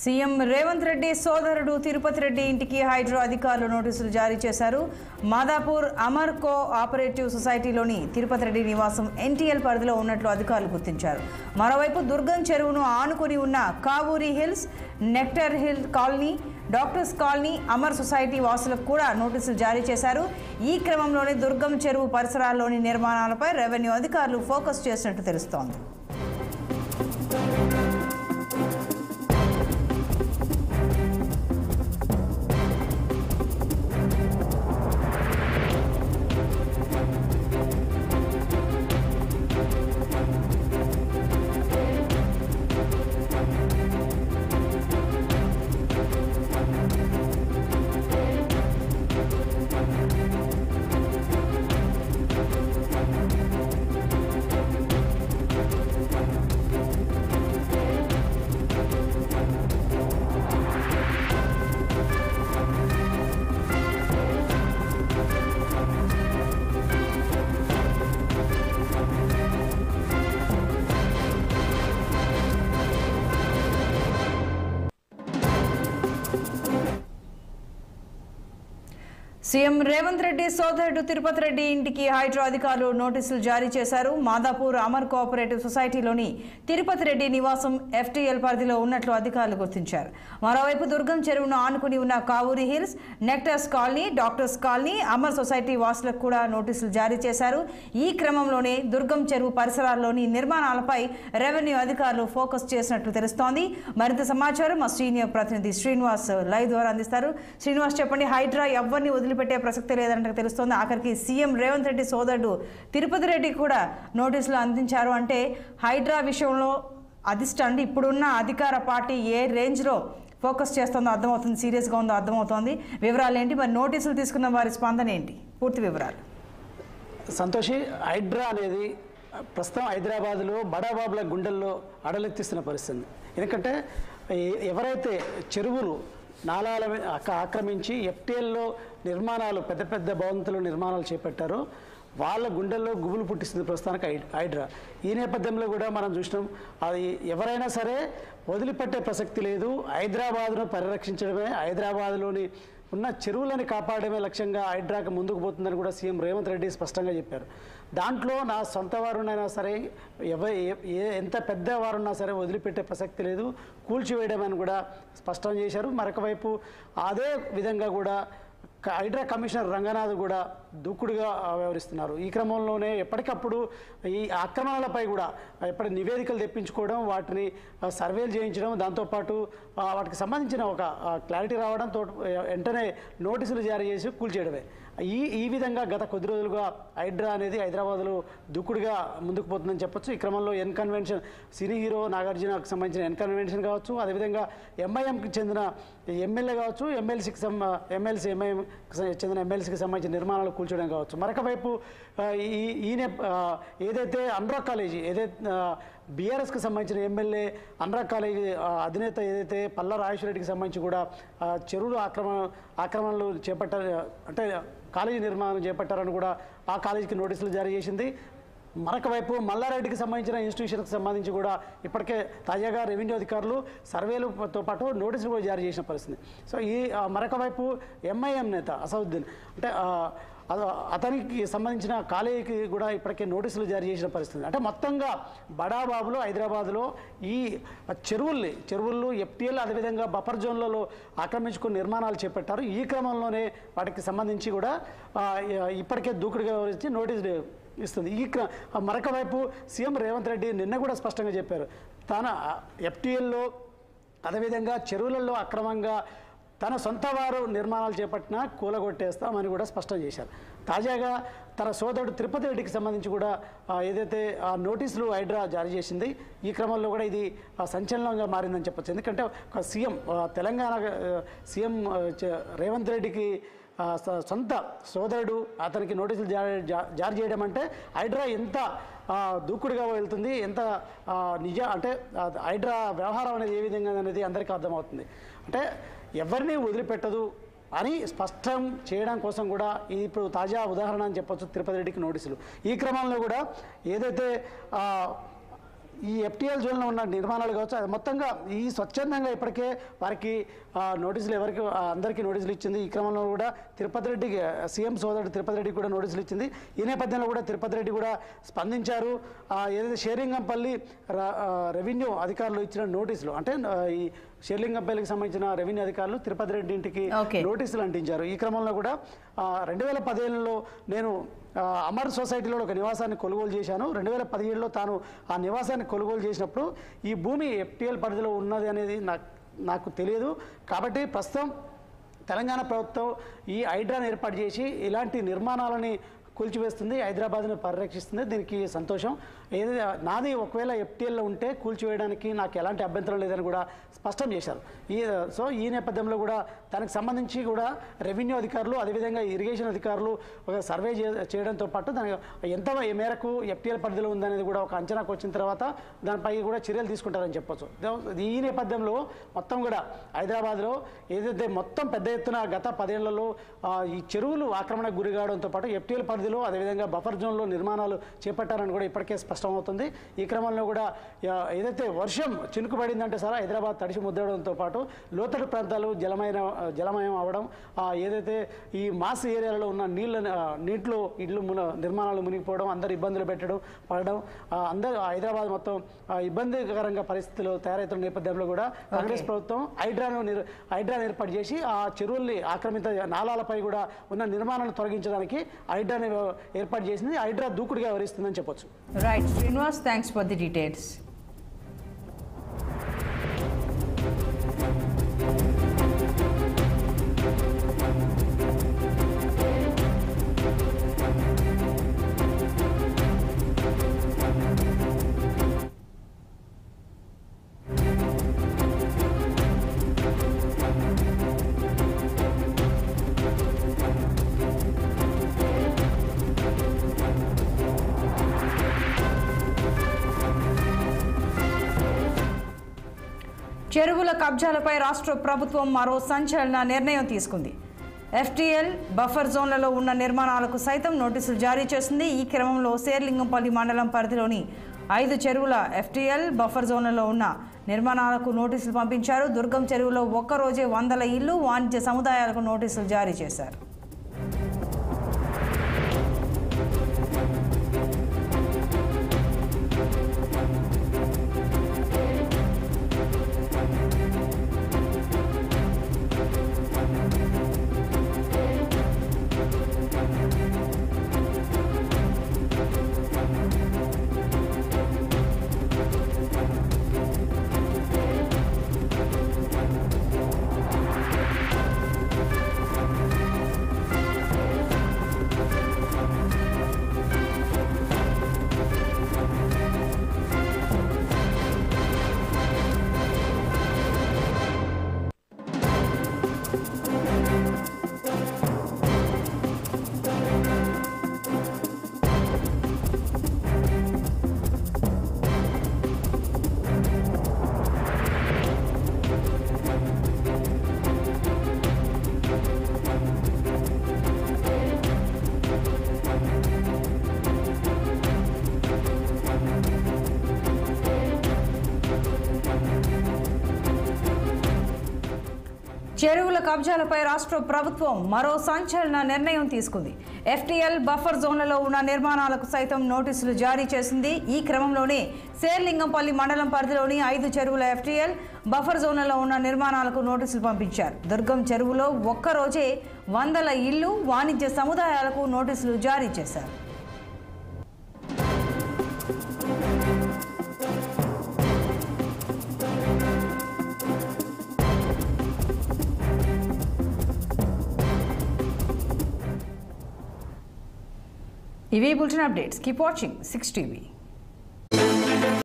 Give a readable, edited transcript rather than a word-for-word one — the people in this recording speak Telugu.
సీఎం రేవంత్ రెడ్డి సోదరుడు తిరుపతి రెడ్డి ఇంటికి హైడ్రో అధికారులు నోటీసులు జారీ చేశారు. మాదాపూర్ అమర్ కో ఆపరేటివ్ సొసైటీలోని తిరుపతి రెడ్డి నివాసం ఎన్టీఎల్ పరిధిలో ఉన్నట్లు అధికారులు గుర్తించారు. మరోవైపు దుర్గం చెరువును ఆనుకుని ఉన్న Kavuri hills, nectar hill colony, doctors colony, Amar society వాసులకు కూడా నోటీసులు జారీ చేశారు. ఈ క్రమంలోనే దుర్గం చెరువు పరిసరాల్లోని నిర్మాణాలపై రెవెన్యూ అధికారులు ఫోకస్ చేసినట్టు తెలుస్తోంది. సీఎం రేవంత్ రెడ్డి సోదరుడు తిరుపతి రెడ్డి ఇంటికి హైడ్రో అధికారులు నోటీసులు జారీ చేశారు. మాదాపూర్ అమర్ కోఆపరేటివ్ సొసైటీలోని తిరుపతి రెడ్డి నివాసం ఎఫ్టీఎల్ పరిధిలో ఉన్నట్లు అధికారులు గుర్తించారు. మరోవైపు దుర్గం చెరువును ఆనుకుని ఉన్న Kavuri hills, nectars colony, doctors colony, Amar society వాసులకు కూడా నోటీసులు జారీ చేశారు. ఈ క్రమంలోనే దుర్గం చెరువు పరిసరాల్లోని నిర్మాణాలపై రెవెన్యూ అధికారులు ఫోకస్ చేసినట్లు తెలుస్తోంది. మరింత సమాచారం మా సీనియర్ ప్రతినిధి శ్రీనివాస్ లైవ్ ద్వారా అందిస్తారు. శ్రీనివాస్, చెప్పండి, హైడ్రా ఎవరిని వదిలిపెట్టే ప్రసక్తి లేదంటే తెలుస్తోంది. ఆఖరికి సీఎం రేవంత్ రెడ్డి సోదరుడు తిరుపతి రెడ్డి కూడా నోటీసులు అందించారు. అంటే హైడ్రా విషయంలో అధిష్టానం ఇప్పుడున్న అధికార పార్టీ ఏ రేంజ్లో ఫోకస్ చేస్తుందో అర్థమవుతుంది, సీరియస్గా ఉందో అర్థమవుతోంది. వివరాలు ఏంటి, మరి నోటీసులు తీసుకున్న వారి స్పందన ఏంటి, పూర్తి వివరాలు? సంతోషి, హైడ్రా అనేది ప్రస్తుతం హైదరాబాద్లో బడాబాబుల గుండెల్లో అడలెత్తిస్తున్న పరిస్థితి. ఎందుకంటే ఎవరైతే చెరువులు నాలాల ఆక్రమించి ఎఫ్టీఎల్లో నిర్మాణాలు, పెద్ద పెద్ద భవంతులు నిర్మాణాలు చేపట్టారో వాళ్ళ గుండెల్లో గుబులు పుట్టిస్తుంది ప్రస్తుతానికి హైడ్రా. ఈ నేపథ్యంలో కూడా మనం చూసినాం, అది ఎవరైనా సరే వదిలిపెట్టే ప్రసక్తి లేదు. హైదరాబాద్ను పరిరక్షించడమే, హైదరాబాద్లోని ఉన్న చెరువులను కాపాడమే లక్ష్యంగా హైడ్రాకి ముందుకు పోతుందని కూడా సీఎం రేవంత్ రెడ్డి స్పష్టంగా చెప్పారు. దాంట్లో నా సొంత వారునైనా సరే, ఎంత పెద్ద వారున్నా సరే వదిలిపెట్టే ప్రసక్తి లేదు, కూల్చివేయడమని కూడా స్పష్టం చేశారు. మరొక వైపు అదే విధంగా కూడా హైడ్రా కమిషనర్ రంగనాథ్ కూడా దూకుడుగా వ్యవహరిస్తున్నారు. ఈ క్రమంలోనే ఎప్పటికప్పుడు ఈ ఆక్రమణలపై కూడా ఎప్పటి నివేదికలు తెప్పించుకోవడం, వాటిని సర్వేలు చేయించడం, దాంతోపాటు వాటికి సంబంధించిన ఒక క్లారిటీ రావడంతో వెంటనే నోటీసులు జారీ చేసి కూల్చేయడమే. ఈ విధంగా గత కొద్ది రోజులుగా హైడ్రా అనేది హైదరాబాద్లో దూకుడుగా ముందుకు పోతుందని చెప్పొచ్చు. ఈ క్రమంలో ఎన్ కన్వెన్షన్, సినీ హీరో నాగార్జునకు సంబంధించిన ఎన్ కన్వెన్షన్ కావచ్చు, అదేవిధంగా ఎంఐఎంకి చెందిన ఎమ్మెల్యే కావచ్చు, ఎంఐఎంకి చెందిన ఎమ్మెల్సీకి సంబంధించిన నిర్మాణాలు కూల్చడం కావచ్చు. మరొక వైపు ఏదైతే అనురాగ్ కాలేజీ, బీఆర్ఎస్కి సంబంధించిన ఎమ్మెల్యే అనురాగ్ కాలేజీ అధినేత ఏదైతే పల్లా రాజేశ్వరరెడ్డికి సంబంధించి కూడా చెరువులు ఆక్రమణలు చేపట్టారు, అంటే కాలేజీ నిర్మాణం చేపట్టారని కూడా ఆ కాలేజీకి నోటీసులు జారీ చేసింది. మరొక వైపు మల్లారెడ్డికి సంబంధించిన ఇన్స్టిట్యూషన్కి సంబంధించి కూడా ఇప్పటికే తాజాగా రెవెన్యూ అధికారులు సర్వేలతో పాటు నోటీసులు కూడా జారీ చేసిన పరిస్థితి. సో మరొక వైపు ఎంఐఎం నేత అసదుద్దీన్, అంటే అతనికి సంబంధించిన కాలేజీకి కూడా ఇప్పటికే నోటీసులు జారీ చేసిన పరిస్థితి. అంటే మొత్తంగా బడాబాబులో హైదరాబాద్లో ఈ చెరువులు ఎఫ్టీఎల్, అదేవిధంగా బఫర్ జోన్లలో ఆక్రమించుకుని నిర్మాణాలు చేపట్టారు. ఈ క్రమంలోనే వాటికి సంబంధించి కూడా ఇప్పటికే దూకుడుగా వ్యవహరించి నోటీసులు ఇస్తుంది. మరొక వైపు సీఎం రేవంత్ రెడ్డి నిన్న కూడా స్పష్టంగా చెప్పారు, తన ఎఫ్టీఎల్లో అదేవిధంగా చెరువులలో అక్రమంగా తన సొంత వారు నిర్మాణాలు చేపట్టినా కూలగొట్టేస్తామని కూడా స్పష్టం చేశారు. తాజాగా తన సోదరుడు తిరుపతి రెడ్డికి సంబంధించి కూడా ఏదైతే ఆ నోటీసులు హైడ్రా జారీ చేసింది, ఈ క్రమంలో కూడా ఇది సంచలనంగా మారిందని చెప్పొచ్చు. ఎందుకంటే ఒక తెలంగాణ సీఎం రేవంత్ రెడ్డికి సొంత సోదరుడు అతనికి నోటీసులు జారీ చేయడం అంటే హైడ్రా ఎంత దూకుడుగా వెళ్తుంది, ఎంత అంటే హైడ్రా వ్యవహారం అనేది ఏ విధంగా అనేది అందరికీ అర్థమవుతుంది. అంటే ఎవరిని వదిలిపెట్టదు అని స్పష్టం చేయడం కోసం కూడా ఇప్పుడు తాజా ఉదాహరణ అని చెప్పొచ్చు తిరుపతి రెడ్డికి నోటీసులు. ఈ క్రమంలో కూడా ఏదైతే ఈ FTL జోన్లో ఉన్న నిర్మాణాలు కావచ్చు, అది మొత్తంగా ఈ స్వచ్ఛందంగా ఇప్పటికే వారికి నోటీసులు అందరికీ నోటీసులు ఇచ్చింది. ఈ క్రమంలో కూడా తిరుపతి రెడ్డికి సీఎం సోదరుడు తిరుపతి రెడ్డికి కూడా నోటీసులు ఇచ్చింది. ఈ నేపథ్యంలో కూడా తిరుపతి రెడ్డి కూడా స్పందించారు. ఏదైతే షేరింగంపల్లి రెవెన్యూ అధికారులు ఇచ్చిన నోటీసులు, అంటే ఈ షేర్లింగంపల్లికి సంబంధించిన రెవెన్యూ అధికారులు తిరుపతి రెడ్డి ఇంటికి నోటీసులు అంటించారు. ఈ క్రమంలో కూడా 2015లో నేను అమర్ సొసైటీలో ఒక నివాసాన్ని కొనుగోలు చేశాను. 2017లో తాను ఆ నివాసాన్ని కొనుగోలు చేసినప్పుడు ఈ భూమి FTL పరిధిలో ఉన్నది అనేది నాకు తెలియదు. కాబట్టి ప్రస్తుతం తెలంగాణ ప్రభుత్వం ఈ హైడ్రాను ఏర్పాటు చేసి ఇలాంటి నిర్మాణాలని కూల్చివేస్తుంది, హైదరాబాద్ను పరిరక్షిస్తుంది. దీనికి సంతోషం. నాది ఒకవేళ FTLలో ఉంటే కూల్చివేయడానికి నాకు ఎలాంటి అభ్యంతరం లేదని కూడా స్పష్టం చేశారు. ఈ నేపథ్యంలో కూడా దానికి సంబంధించి కూడా రెవెన్యూ అధికారులు, అదేవిధంగా ఇరిగేషన్ అధికారులు ఒక సర్వే చేయడంతో పాటు దాని ఎంత మేరకు FTL పరిధిలో ఉందనేది కూడా ఒక అంచనాకు వచ్చిన తర్వాత దానిపై కూడా చర్యలు తీసుకుంటారని చెప్పొచ్చు. ఈ నేపథ్యంలో మొత్తం కూడా హైదరాబాద్లో ఏదైతే మొత్తం పెద్ద ఎత్తున గత 10 ఏళ్లలో ఈ చెరువులు ఆక్రమణకు గురి కావడంతో పాటు FTL పరిధిలో అదేవిధంగా బఫర్ జోన్లో నిర్మాణాలు చేపట్టారని కూడా ఇప్పటికే స్పష్టమవుతుంది. ఈ క్రమంలో కూడా ఏదైతే వర్షం చినుకుపడిందంటే సార్ హైదరాబాద్ తడిసి ముద్దడంతో పాటు లోతట్టు ప్రాంతాలు జలమయం అవ్వడం, ఏదైతే ఈ మాస్ ఏరియాలలో ఉన్న నీటిలో ఇళ్ళు నిర్మాణాలు మునిగిపోవడం, అందరు ఇబ్బందులు పడడం, అందరూ హైదరాబాద్ మొత్తం ఇబ్బందికరంగా పరిస్థితులు తయారవుతున్న నేపథ్యంలో కూడా కాంగ్రెస్ ప్రభుత్వం హైడ్రాను ఏర్పాటు చేసి ఆ చెరువుల్ని ఆక్రమిత నాలాలపై కూడా ఉన్న నిర్మాణాలను తొలగించడానికి హైడ్రాను ఏర్పాటు చేసింది. హైడ్రా దూకుడుగా వ్యవహరిస్తుందని చెప్పొచ్చు. Right Srinivas, thanks for the details. చెరువుల కబ్జాలపై రాష్ట్ర ప్రభుత్వం మరో సంచలన నిర్ణయం తీసుకుంది. FTL బఫర్ జోన్లలో ఉన్న నిర్మాణాలకు సైతం నోటీసులు జారీ చేసింది. ఈ క్రమంలో శేర్లింగంపల్లి మండలం పరిధిలోని 5 చెరువుల FTL బఫర్ జోన్లలో ఉన్న నిర్మాణాలకు నోటీసులు పంపించారు. దుర్గం చెరువులో ఒక్కరోజే 100 ఇళ్లు, వాణిజ్య సముదాయాలకు నోటీసులు జారీ చేశారు. చెరువుల కబ్జాలపై రాష్ట్ర ప్రభుత్వం మరో సంచలన నిర్ణయం తీసుకుంది. FTL బఫర్ జోన్లలో ఉన్న నిర్మాణాలకు సైతం నోటీసులు జారీ చేసింది. ఈ క్రమంలోనే శేర్లింగంపల్లి మండలం పరిధిలోని 5 చెరువుల FTL బఫర్ జోన్లలో ఉన్న నిర్మాణాలకు నోటీసులు పంపించారు. దుర్గం చెరువులో ఒక్కరోజే 100 ఇళ్లు, వాణిజ్య సముదాయాలకు నోటీసులు జారీ చేశారు. ఇవి bulletin updates. Keep watching 6 TV.